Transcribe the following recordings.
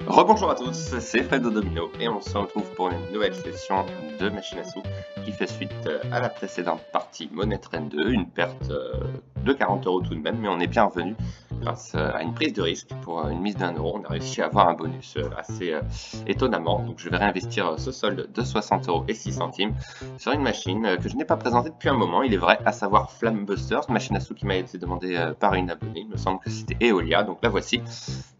Rebonjour à tous, c'est Fredo Domino et on se retrouve pour une nouvelle session de machine à sous qui fait suite à la précédente partie Money Train 2, une perte de 40 € tout de même, mais on est bien revenu grâce à une prise de risque pour une mise d'1 €. On a réussi à avoir un bonus assez étonnamment, donc je vais réinvestir ce solde de 60 € et 6 centimes sur une machine que je n'ai pas présentée depuis un moment, il est vrai, à savoir Flammebusters, machine à sous qui m'a été demandée par une abonnée, il me semble que c'était Eolia, donc la voici.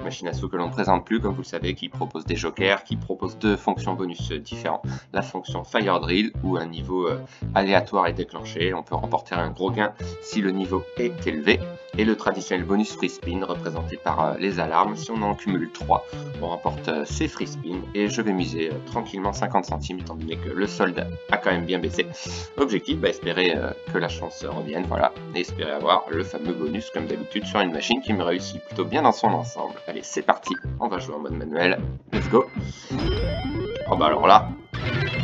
Machine à sous que l'on ne présente plus, comme vous le savez, qui propose des jokers, qui propose deux fonctions bonus différents. La fonction Fire Drill, où un niveau aléatoire est déclenché, on peut remporter un gros gain si le niveau est élevé. Et le traditionnel bonus Free Spin, représenté par les alarmes. Si on en cumule 3, on remporte ces Free Spin. Et je vais miser tranquillement 50 centimes, étant donné que le solde a quand même bien baissé. Objectif, espérer que la chance revienne, voilà. Et espérer avoir le fameux bonus, comme d'habitude, sur une machine qui me réussit plutôt bien dans son ensemble. Allez, c'est parti, on va jouer en mode manuel. Let's go. Oh bah alors là,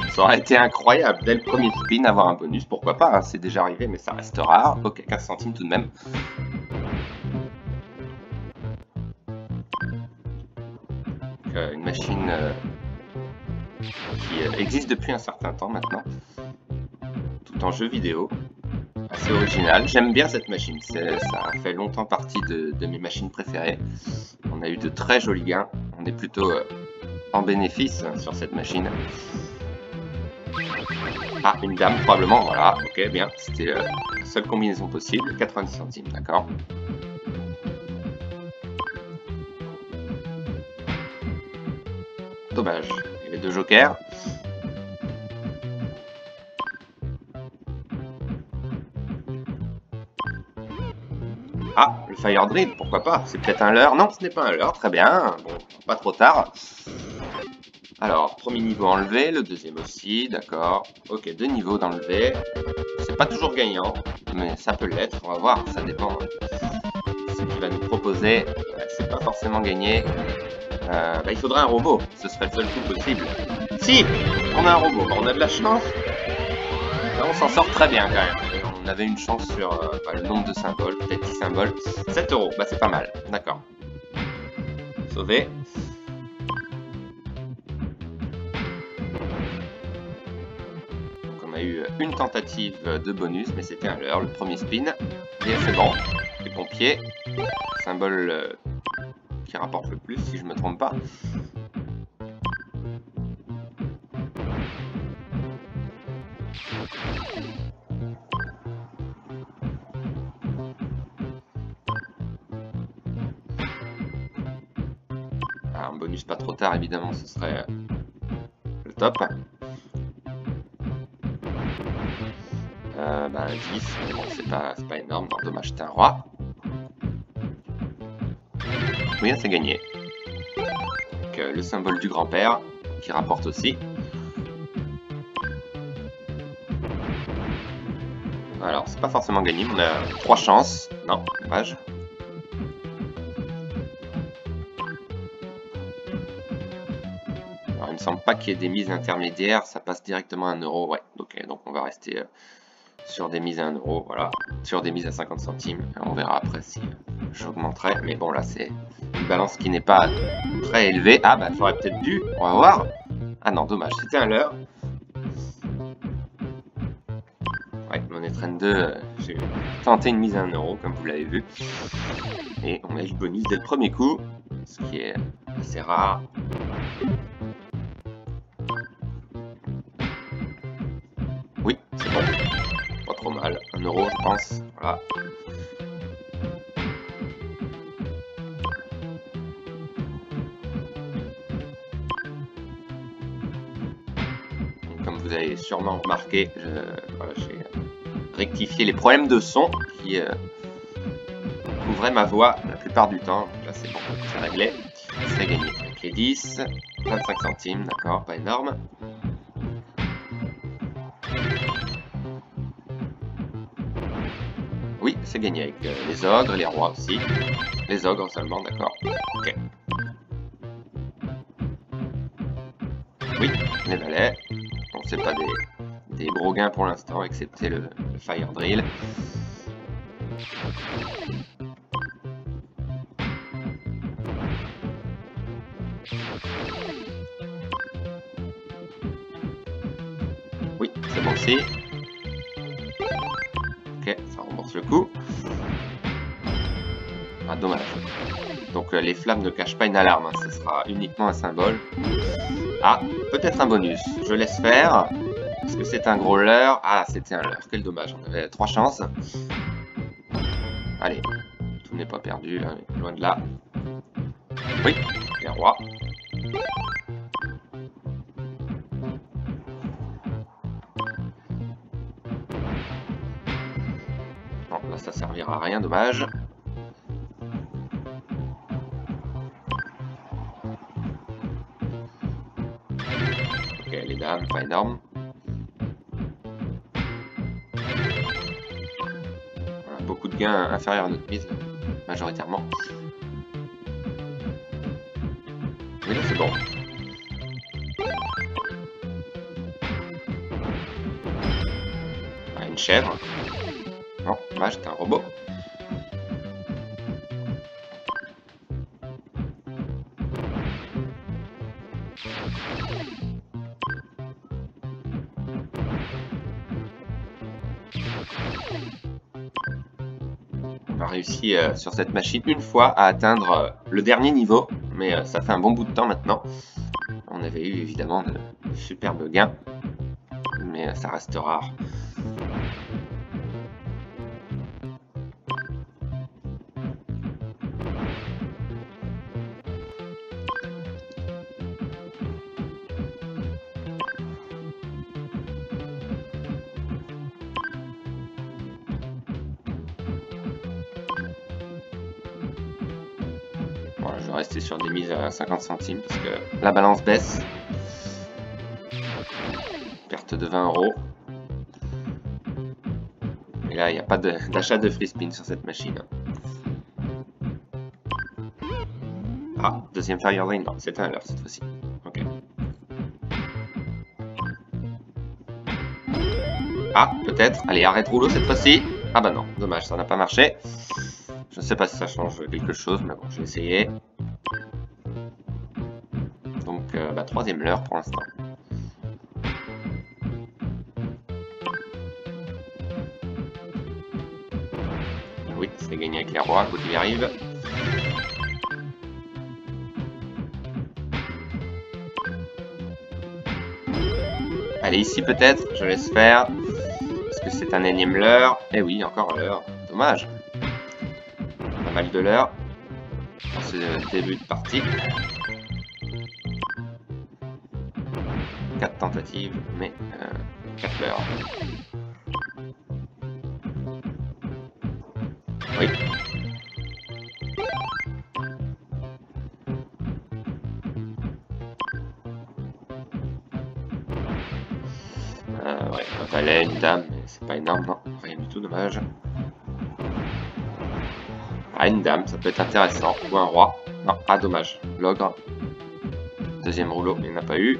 ça aurait été incroyable, dès le premier spin, avoir un bonus, pourquoi pas, hein, c'est déjà arrivé, mais ça reste rare. Ok, 15 centimes tout de même. Une machine qui existe depuis un certain temps maintenant, tout en jeu vidéo, assez original. J'aime bien cette machine, ça a fait longtemps partie de mes machines préférées. On a eu de très jolis gains, on est plutôt en bénéfice sur cette machine. Ah, une dame probablement, voilà, ok, bien, c'était la seule combinaison possible, 90 centimes, d'accord. Dommage, il y avait deux jokers. Ah, le Fire Drill, pourquoi pas, c'est peut-être un leurre. Non, ce n'est pas un leurre, très bien, bon, pas trop tard. Alors, premier niveau enlevé, le deuxième aussi, d'accord. Ok, deux niveaux d'enlevé. C'est pas toujours gagnant, mais ça peut l'être, on va voir, ça dépend. Ce qu'il va nous proposer, c'est pas forcément gagné. Il faudrait un robot, ce serait le seul coup possible. Si, on a un robot, on a de la chance. Là, on s'en sort très bien quand même. On avait une chance sur le nombre de symboles, peut-être 10 symboles. 7 €, bah c'est pas mal, d'accord. Sauvé. Donc on a eu une tentative de bonus, mais c'était un leurre, le premier spin. Et c'est bon, les pompiers, symbole qui rapporte le plus, si je me trompe pas. Ah, un bonus pas trop tard, évidemment, ce serait le top. 10, mais bon, c'est pas énorme, non, dommage, c'était un roi. Oui, c'est gagné. Donc, le symbole du grand-père, qui rapporte aussi. Alors, c'est pas forcément gagné, mais on a 3 chances. Non, dommage. Alors, il me semble pas qu'il y ait des mises intermédiaires, ça passe directement à 1 €. Ouais, ok, donc on va rester sur des mises à 1 €, voilà. Sur des mises à 50 centimes. On verra après si j'augmenterai. Mais bon, là, c'est une balance qui n'est pas très élevée. Ah, bah, j'aurais peut-être dû. On va voir. Ah non, dommage, c'était un leurre. Ouais, Money Train 2, j'ai tenté une mise à 1 €, comme vous l'avez vu. Et on a eu le bonus dès le premier coup, ce qui est assez rare. Oui, c'est bon. Pas trop mal. 1 €, je pense. Voilà. Comme vous avez sûrement remarqué, j'ai rectifié les problèmes de son qui couvraient ma voix la plupart du temps. Donc là, c'est bon, c'est réglé. C'est gagné. Ok, 10, 25 centimes, d'accord, pas énorme. Oui, c'est gagné avec les ogres, les rois aussi. Les ogres seulement, d'accord. Ok. Oui, les valets. Bon, c'est pas des gros gains pour l'instant, excepté le Fire Drill. Oui, c'est bon aussi. Ok, ça rembourse le coup. Ah, dommage. Donc les flammes ne cachent pas une alarme, hein. Ce sera uniquement un symbole. Ah, peut-être un bonus. Je laisse faire. Est-ce que c'est un gros leurre? Ah, c'était un leurre. Quel dommage. On avait 3 chances. Allez, tout n'est pas perdu, hein, loin de là. Oui, les rois. Bon, là, ça servira à rien, dommage. Ok, les dames, pas énorme. Voilà, beaucoup de gains inférieurs à notre mise, majoritairement. Oui, là, c'est bon. Ah, une chèvre. Non, dommage, c'est un robot. On a réussi sur cette machine une fois à atteindre le dernier niveau, mais ça fait un bon bout de temps maintenant. On avait eu évidemment de superbes gains, mais ça reste rare. Voilà, je vais rester sur des mises à 50 centimes parce que la balance baisse. Perte de 20 €. Et là, il n'y a pas d'achat de free spin sur cette machine. Ah, deuxième Fire Ring, non, c'est un leurre cette fois-ci. Ok. Ah, peut-être. Allez, arrête rouleau cette fois-ci. Ah bah non, dommage, ça n'a pas marché. Je ne sais pas si ça change quelque chose, mais bon, je vais essayer. Donc, bah, troisième leurre pour l'instant. Oui, c'est gagné avec les rois, quand il y arrive. Allez, ici peut-être, je laisse faire. Est-ce que c'est un énième leurre? Eh oui, encore un leurre. Dommage. Pas mal de leurres dans ce début de partie. 4 tentatives, mais 4 leurres. Oui. Ouais, un valet, une dame, mais c'est pas énorme, non. Rien du tout, dommage. Ah, une dame, ça peut être intéressant. Ou un roi. Non, ah, dommage. L'ogre. Deuxième rouleau, il n'y en a pas eu.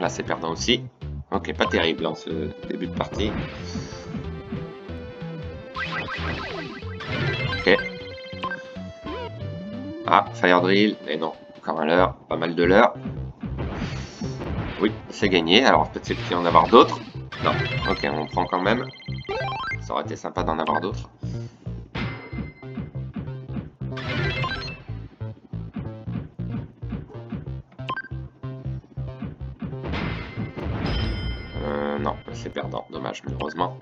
Là, c'est perdant aussi. Ok, pas terrible en ce début de partie. Ok. Ah, Fire Drill. Mais non, encore un leurre. Pas mal de leurres. Oui, c'est gagné. Alors, peut-être qu'il y en avoir d'autres. Non. Ok, on prend quand même. Ça aurait été sympa d'en avoir d'autres. Non, c'est perdant. Dommage, malheureusement.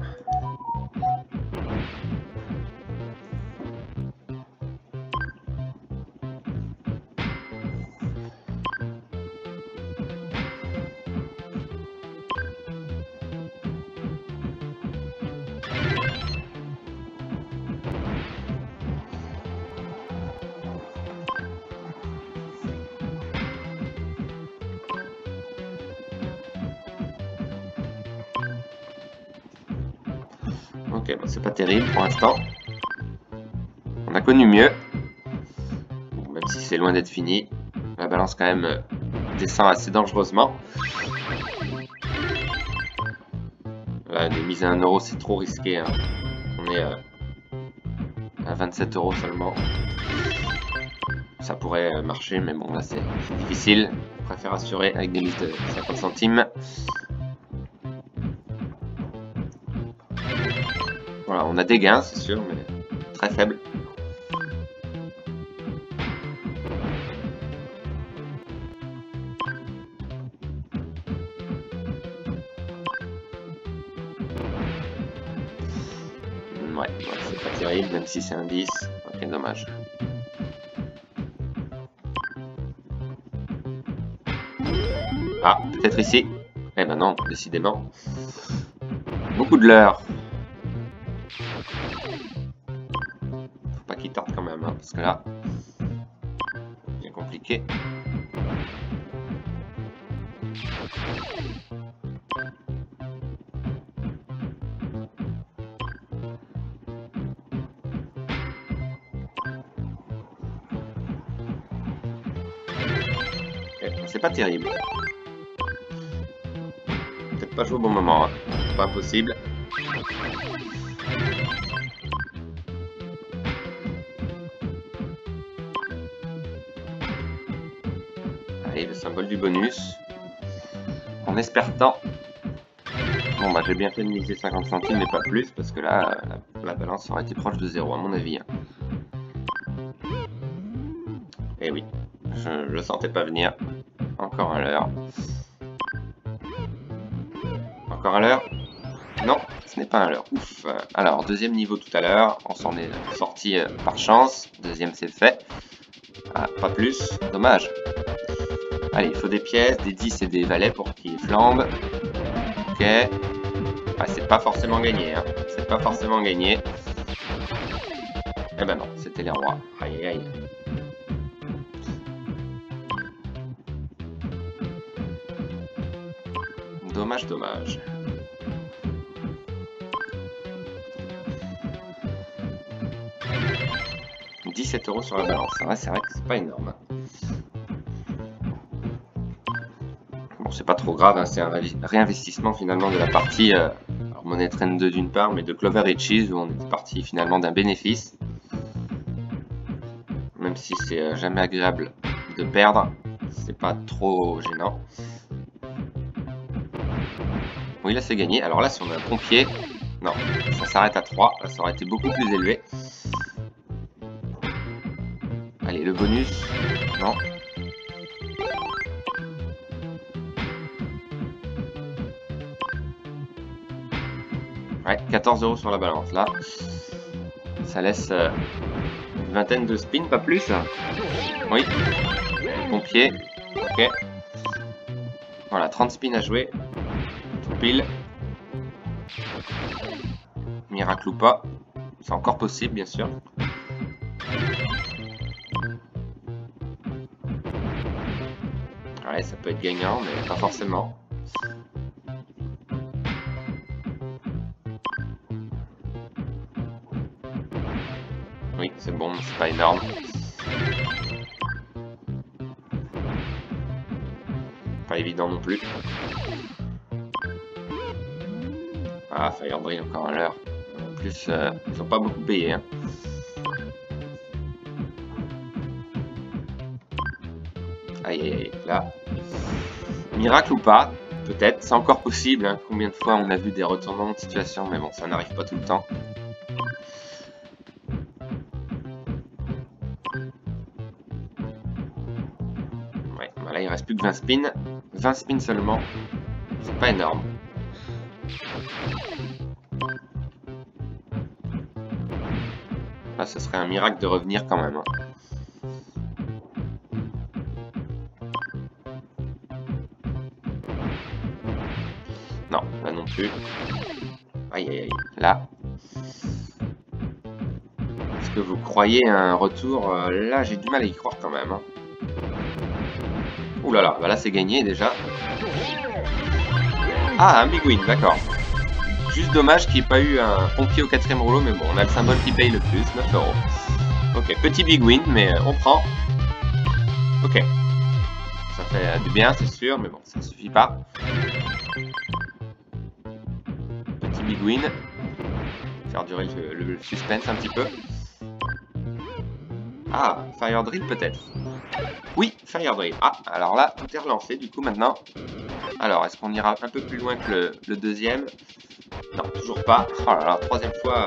Ok, bon, c'est pas terrible pour l'instant. On a connu mieux. Bon, même si c'est loin d'être fini. La balance quand même descend assez dangereusement. Là, des mises à 1 €, c'est trop risqué. Hein. On est à 27 € seulement. Ça pourrait marcher, mais bon, là c'est difficile. Je préfère assurer avec des mises de 50 centimes. Voilà, on a des gains, c'est sûr, mais très faibles. Ouais, c'est pas terrible, même si c'est un 10. Ok, dommage. Ah, peut-être ici. Eh ben non, décidément. Beaucoup de leurre. Faut pas qu'il tarde quand même, hein, parce que là, bien compliqué. C'est pas terrible. Peut-être pas joué au bon moment, hein. Pas impossible. Allez, le symbole du bonus. En espère tant. Bon bah j'ai bien fait de miser 50 centimes mais pas plus parce que là la balance aurait été proche de 0 à mon avis. Hein. Et oui, je le sentais pas venir. Encore un leurre. Encore un leurre. Non, ce n'est pas un leurre. Ouf. Alors, deuxième niveau tout à l'heure. On s'en est sorti par chance. Deuxième, c'est fait. Ah, pas plus. Dommage. Allez, il faut des pièces, des 10 et des valets pour qu'ils flambent. Ok. Ah, c'est pas forcément gagné. Hein. C'est pas forcément gagné. Eh ben non, c'était les rois. Aïe, aïe, aïe. Dommage, dommage. « 17 € sur la balance. C'est vrai que c'est pas énorme. Bon, c'est pas trop grave, hein, c'est un réinvestissement finalement de la partie Money Train 2 d'une part, mais de Clover et Cheese où on est parti finalement d'un bénéfice. Même si c'est jamais agréable de perdre, c'est pas trop gênant. Oui, là c'est gagné. Alors là, si on a un pompier, non, ça s'arrête à 3. Là, ça aurait été beaucoup plus élevé. Allez, le bonus, non. Ouais, 14 € sur la balance, là. Ça laisse une vingtaine de spins, pas plus. Oui. Le pompier, ok. Voilà, 30 spins à jouer. Tout pile. Miracle ou pas. C'est encore possible, bien sûr. Ouais, ça peut être gagnant, mais pas forcément. Oui, c'est bon, mais c'est pas énorme. Pas évident non plus. Ah, Firebrain encore à l'heure. En plus, ils ont pas beaucoup payé. Hein. Aïe, aïe, aïe, là. Miracle ou pas, peut-être, c'est encore possible. Hein. Combien de fois on a vu des retournements de situation, mais bon, ça n'arrive pas tout le temps. Ouais, bah là il reste plus que 20 spins. 20 spins seulement. C'est pas énorme. Là, ce serait un miracle de revenir quand même. Hein. Non, là non plus. Aïe, aïe, aïe. Là. Est-ce que vous croyez à un retour? Là, j'ai du mal à y croire quand même. Hein. Ouh là là, bah là c'est gagné déjà. Ah, un big win, d'accord. Juste dommage qu'il n'y ait pas eu un pompier au 4e rouleau, mais bon, on a le symbole qui paye le plus, 9 €. Ok, petit big win, mais on prend. Ok. Ça fait du bien, c'est sûr, mais bon, ça suffit pas. Petit big win. Faire durer le suspense un petit peu. Ah, Fire Drill peut-être. Oui, Fire Drill. Ah, alors là, tout est relancé du coup maintenant. Alors, est-ce qu'on ira un peu plus loin que le deuxième? Non, toujours pas. Oh là là, troisième fois,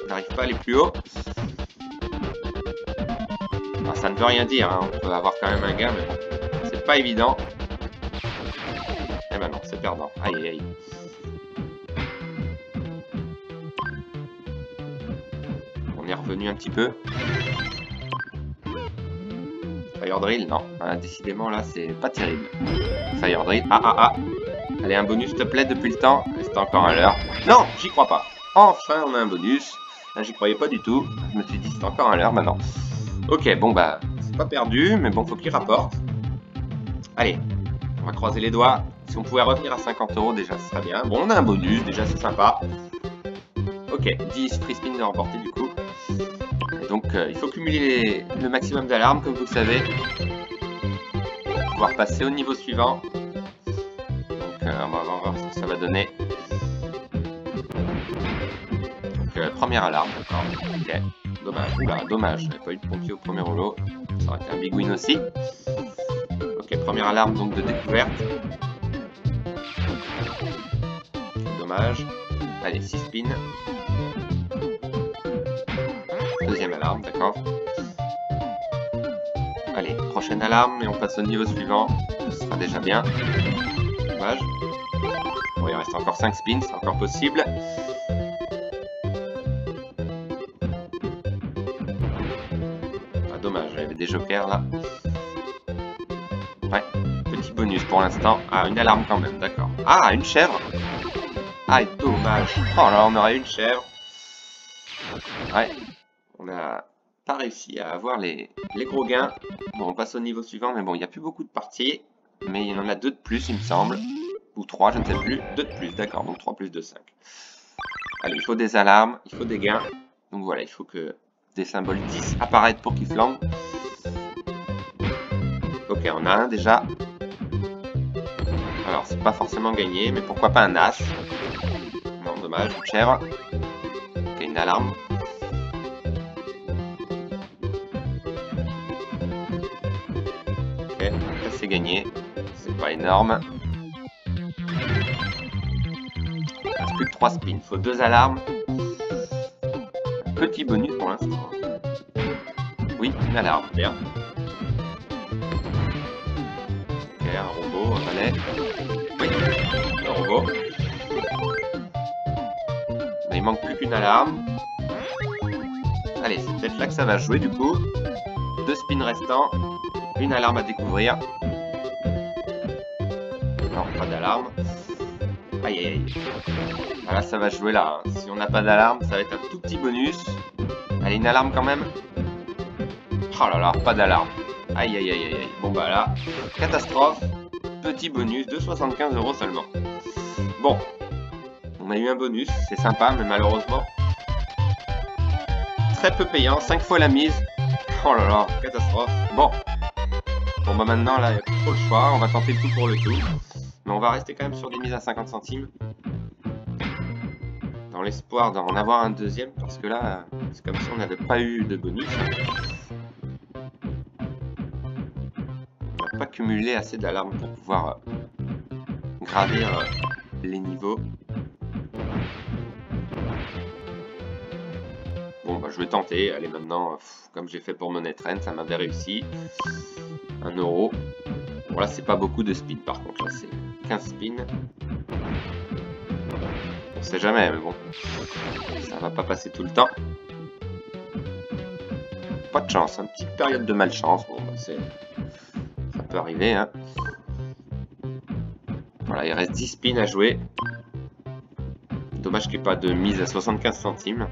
on n'arrive pas à aller plus haut. Alors, ça ne veut rien dire, hein. On peut avoir quand même un gain, mais bon, c'est pas évident. Eh ben non, c'est perdant. Aïe aïe aïe. On est revenu un petit peu. Fire Drill, non. Ah, décidément, là, c'est pas terrible. Fire Drill. Ah, ah, ah. Allez, un bonus, s'il te plaît, depuis le temps. C'est encore à l'heure. Non, j'y crois pas. Enfin, on a un bonus. J'y croyais pas du tout. Je me suis dit, c'est encore à l'heure, maintenant. Ok, bon, bah, c'est pas perdu, mais bon, faut qu'il rapporte. Allez, on va croiser les doigts. Si on pouvait revenir à 50 € déjà, ce serait bien. Bon, on a un bonus, déjà, c'est sympa. Ok, 10 free spin de remporter, du coup. Et donc, il faut cumuler le maximum d'alarmes, comme vous le savez, pour pouvoir passer au niveau suivant. Donc, on va voir ce que ça va donner. Donc, première alarme, d'accord. Ok, dommage. Oula, dommage, j'avais pas eu de pompier au premier rouleau. Ça aurait été un big win aussi. Ok, première alarme donc de découverte. Dommage. Allez, 6 spins. Deuxième alarme, d'accord. Allez, prochaine alarme et on passe au niveau suivant. Ce sera déjà bien. Dommage. Bon, il reste encore 5 spins, c'est encore possible. Ah, dommage, j'avais des jokers là. Ouais, petit bonus pour l'instant. Ah, une alarme quand même, d'accord. Ah, une chèvre. Ah, dommage. Oh là, on aurait une chèvre. Ouais, on n'a pas réussi à avoir les gros gains. Bon, on passe au niveau suivant, mais bon, il n'y a plus beaucoup de parties. Mais il y en a 2 de plus, il me semble. Ou 3, je ne sais plus. 2 de plus, d'accord, donc 3 plus 2, 5. Allez, il faut des alarmes, il faut des gains. Donc voilà, il faut que des symboles 10 apparaissent pour qu'ils flambent. Ok, on a un déjà. Alors, c'est pas forcément gagné, mais pourquoi pas un as? Non, dommage, une chèvre. Ok, une alarme. Ok, ça c'est gagné. C'est pas énorme. Il reste plus que 3 spins. Il faut 2 alarmes. Un petit bonus pour l'instant. Oui, une alarme, bien. Ok, un robot, un balai. Oui, le robot. Mais il manque plus qu'une alarme. Allez, c'est peut-être là que ça va jouer du coup. 2 spins restants. Une alarme à découvrir. Non, pas d'alarme. Aïe aïe aïe. Ah là, ça va jouer là. Hein. Si on n'a pas d'alarme, ça va être un tout petit bonus. Allez, une alarme quand même. Oh là là, pas d'alarme. Aïe aïe aïe aïe. Bon bah là, catastrophe. Petit bonus de 75 € seulement. Bon, on a eu un bonus, c'est sympa, mais malheureusement, très peu payant, 5 fois la mise. Oh là là, catastrophe. Bon, bah maintenant là, il n'y a plus trop le choix, on va tenter le tout pour le tout. Mais on va rester quand même sur des mises à 50 centimes. Dans l'espoir d'en avoir un deuxième, parce que là, c'est comme si on n'avait pas eu de bonus. On n'a pas cumulé assez d'alarmes pour pouvoir gravir les niveaux. Bon, bah je vais tenter. Allez, maintenant, comme j'ai fait pour Money Trend, ça m'avait réussi. 1 €. Bon, là, c'est pas beaucoup de spins, par contre. Là, c'est 15 spins. On sait jamais, mais bon. Ça va pas passer tout le temps. Pas de chance. Une petite période de malchance. Bon, bah, ça peut arriver, hein. Voilà, il reste 10 spins à jouer. Dommage qu'il n'y ait pas de mise à 75 centimes.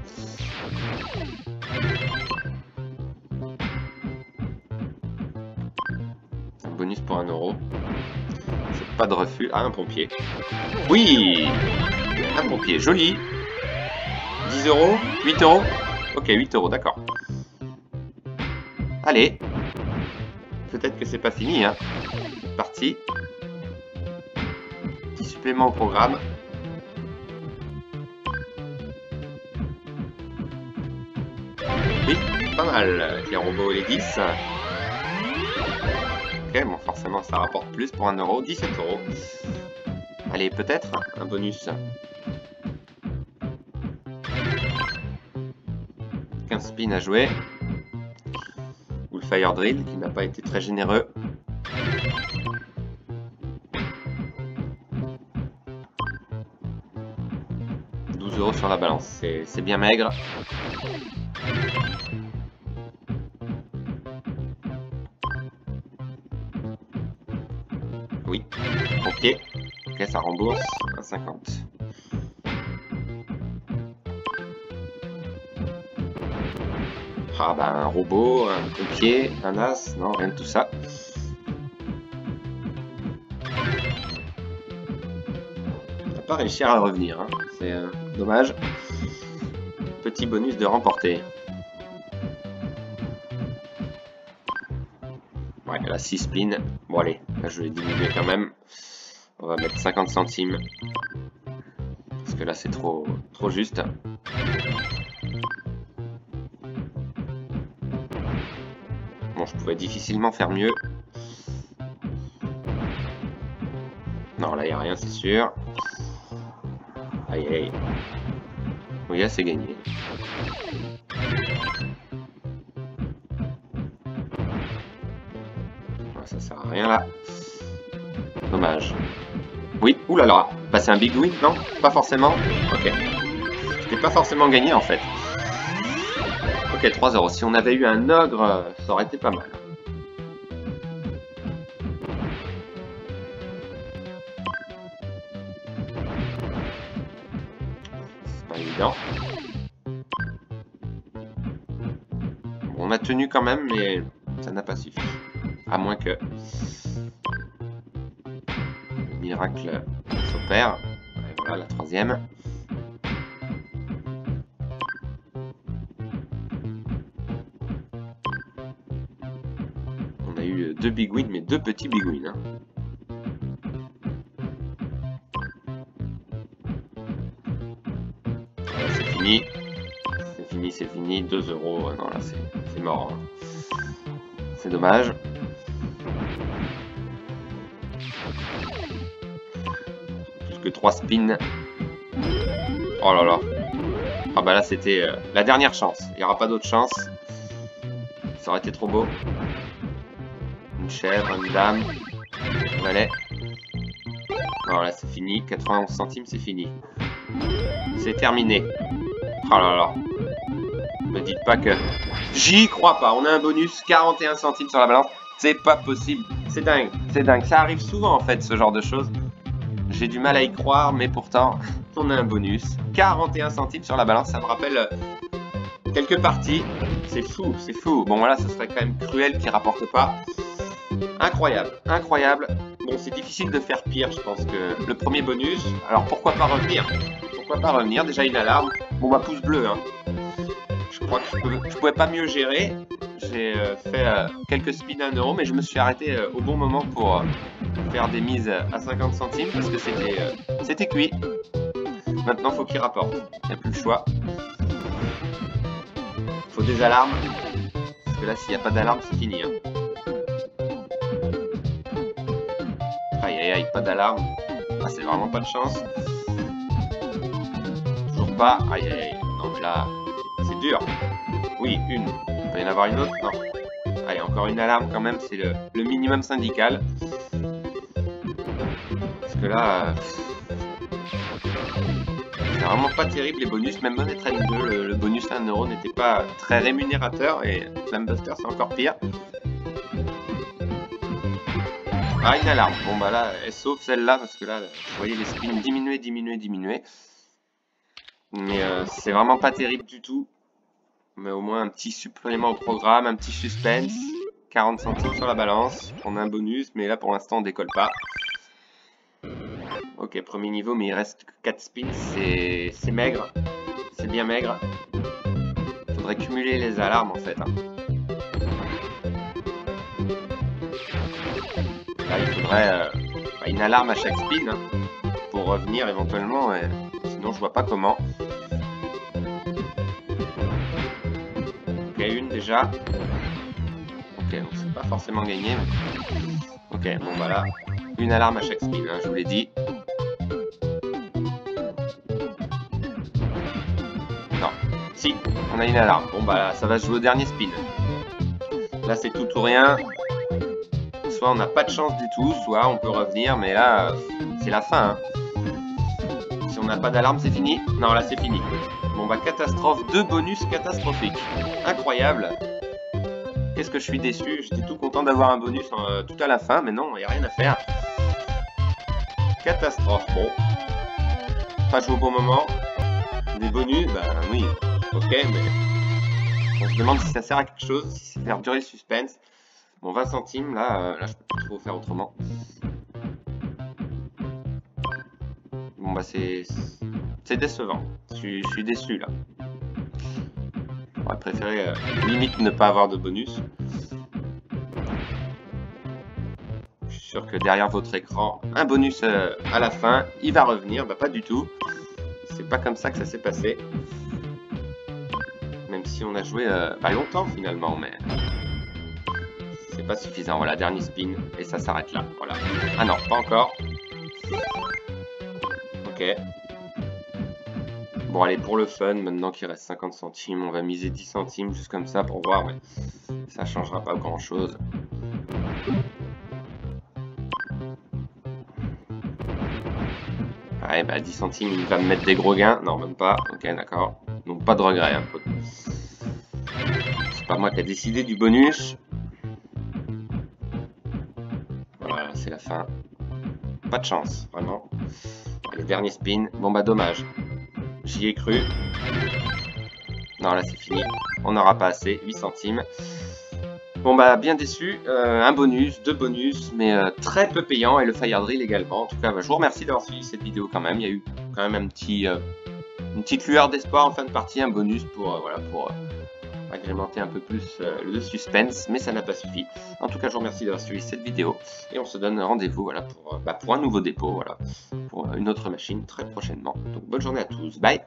Un bonus pour 1 €. C'est pas de refus. Ah, un pompier. Oui! Un pompier, joli. 10 €? 8 €? Ok, 8 €, d'accord. Allez. Peut-être que c'est pas fini, hein. C'est parti. Petit supplément au programme. Oui, pas mal avec les robots et les 10. Ok, bon, forcément, ça rapporte plus pour 1 euro, 17 euros. Allez, peut-être un bonus. 15 spins à jouer. Ou le Fire Drill qui n'a pas été très généreux. €12 sur la balance, c'est bien maigre. Oui, ok, ok, ça rembourse, 1,50. Ah bah un robot, un pompier, un as, non, rien de tout ça. On va pas réussir à revenir, hein. C'est dommage. Petit bonus de remporter. Ouais, elle a 6 spins. Bon allez, là je vais diminuer quand même. On va mettre 50 centimes. Parce que là c'est trop juste. Bon, je pouvais difficilement faire mieux. Non, là il n'y a rien, c'est sûr. Aïe aïe. Oui, là c'est gagné. Ça sert à rien là. Dommage. Oui, oulala. Bah c'est un big win, non? Pas forcément. Ok. C'était pas forcément gagné en fait. Ok, 3 euros. Si on avait eu un ogre, ça aurait été pas mal. C'est pas évident. Bon, on a tenu quand même, mais ça n'a pas suffi. À moins que le miracle s'opère. Et voilà la troisième. On a eu 2 big wins, mais 2 petits big wins. Hein. Voilà, c'est fini. C'est fini, c'est fini. 2 euros. Non, là, c'est mort. Hein. C'est dommage. Plus que 3 spins. Oh là là. Ah bah là, c'était la dernière chance. Il n'y aura pas d'autre chance. Ça aurait été trop beau. Une chèvre, une dame. Un valet. Non, là, c'est fini. 91 centimes, c'est fini. C'est terminé. Oh là là. Me dites pas que... J'y crois pas. On a un bonus. 41 centimes sur la balance. C'est pas possible. C'est dingue. C'est dingue. Ça arrive souvent, en fait, ce genre de choses. J'ai du mal à y croire, mais pourtant, on a un bonus. 41 centimes sur la balance. Ça me rappelle quelques parties. C'est fou, c'est fou. Bon, voilà, ce serait quand même cruel qu'il rapporte pas. Incroyable, incroyable. Bon, c'est difficile de faire pire, je pense, que le premier bonus. Alors, pourquoi pas revenir? Pourquoi pas revenir? Déjà, une alarme. Bon, bah, pouce bleu, hein. Je crois que je pouvais pas mieux gérer. J'ai fait quelques spins à 1 euro, mais je me suis arrêté au bon moment pour faire des mises à 50 centimes parce que c'était cuit. Maintenant, faut qu'il rapporte. Il n'y a plus le choix. Faut des alarmes. Parce que là, s'il n'y a pas d'alarme, c'est fini. Hein. Aïe aïe aïe, pas d'alarme. Ah, c'est vraiment pas de chance. Toujours pas. Aïe aïe aïe. Non, mais là, c'est dur. Oui, une. Il peut y en avoir une autre? Non. Allez, encore une alarme quand même, c'est le minimum syndical. Parce que là, c'est vraiment pas terrible les bonus. Même Money Train 2, le bonus à 1 euro n'était pas très rémunérateur. Et Flambuster, c'est encore pire. Ah, une alarme. Bon, bah là, elle sauve celle-là parce que là, vous voyez les spins diminuer, diminuer, diminuer. Mais c'est vraiment pas terrible du tout. Mais au moins un petit supplément au programme, un petit suspense. 40 centimes sur la balance. On a un bonus, mais là pour l'instant on décolle pas. Ok, premier niveau, mais il reste que 4 spins. C'est maigre. C'est bien maigre. Faudrait cumuler les alarmes en fait. Hein. Là il faudrait une alarme à chaque spin. Hein, pour revenir éventuellement. Et sinon je vois pas comment. Ok, une. déjà. Ok, donc c'est pas forcément gagné. Mais... Ok, bon voilà. Une alarme à chaque spin, hein, je vous l'ai dit. Non. Si, on a une alarme. Bon bah là, ça va se jouer au dernier spin. Là c'est tout ou rien. Soit on n'a pas de chance du tout, soit on peut revenir, mais là, c'est la fin. Hein. Si on n'a pas d'alarme, c'est fini. Non, là c'est fini. Bon bah catastrophe, 2 bonus catastrophiques. Incroyable. Qu'est-ce que je suis déçu. J'étais tout content d'avoir un bonus tout à la fin, mais non, il n'y a rien à faire. Catastrophe, bon. Pas joué au bon moment. Des bonus, bah oui, ok, mais on se demande si ça sert à quelque chose, si c'est faire durer le suspense. Bon, 20 centimes, là je peux pas trop faire autrement. Bon bah c'est décevant, je suis déçu là. J'aurais préféré limite ne pas avoir de bonus. Je suis sûr que derrière votre écran, un bonus à la fin, il va revenir, bah pas du tout. C'est pas comme ça que ça s'est passé. Même si on a joué pas longtemps finalement, mais c'est pas suffisant. Voilà, dernier spin, et ça s'arrête là. Voilà. Ah non, pas encore. Ok. Bon, allez, pour le fun, maintenant qu'il reste 50 centimes, on va miser 10 centimes, juste comme ça, pour voir, mais ça changera pas grand-chose. Ouais, bah 10 centimes, il va me mettre des gros gains. Non, même pas. Ok, d'accord. Donc pas de regret. Hein. C'est pas moi qui a décidé du bonus. Voilà, c'est la fin. Pas de chance, vraiment. Allez, dernier spin. Bon bah dommage. J'y ai cru. Non, là c'est fini. On n'aura pas assez. 8 centimes. Bon bah bien déçu, un bonus, 2 bonus, mais très peu payant, et le Fire Drill également. En tout cas, bah, je vous remercie d'avoir suivi cette vidéo quand même. Il y a eu quand même une petite lueur d'espoir en fin de partie, un bonus pour, voilà, pour agrémenter un peu plus le suspense, mais ça n'a pas suffi. En tout cas, je vous remercie d'avoir suivi cette vidéo, et on se donne rendez-vous voilà, pour un nouveau dépôt, voilà, pour une autre machine très prochainement. Donc bonne journée à tous, bye!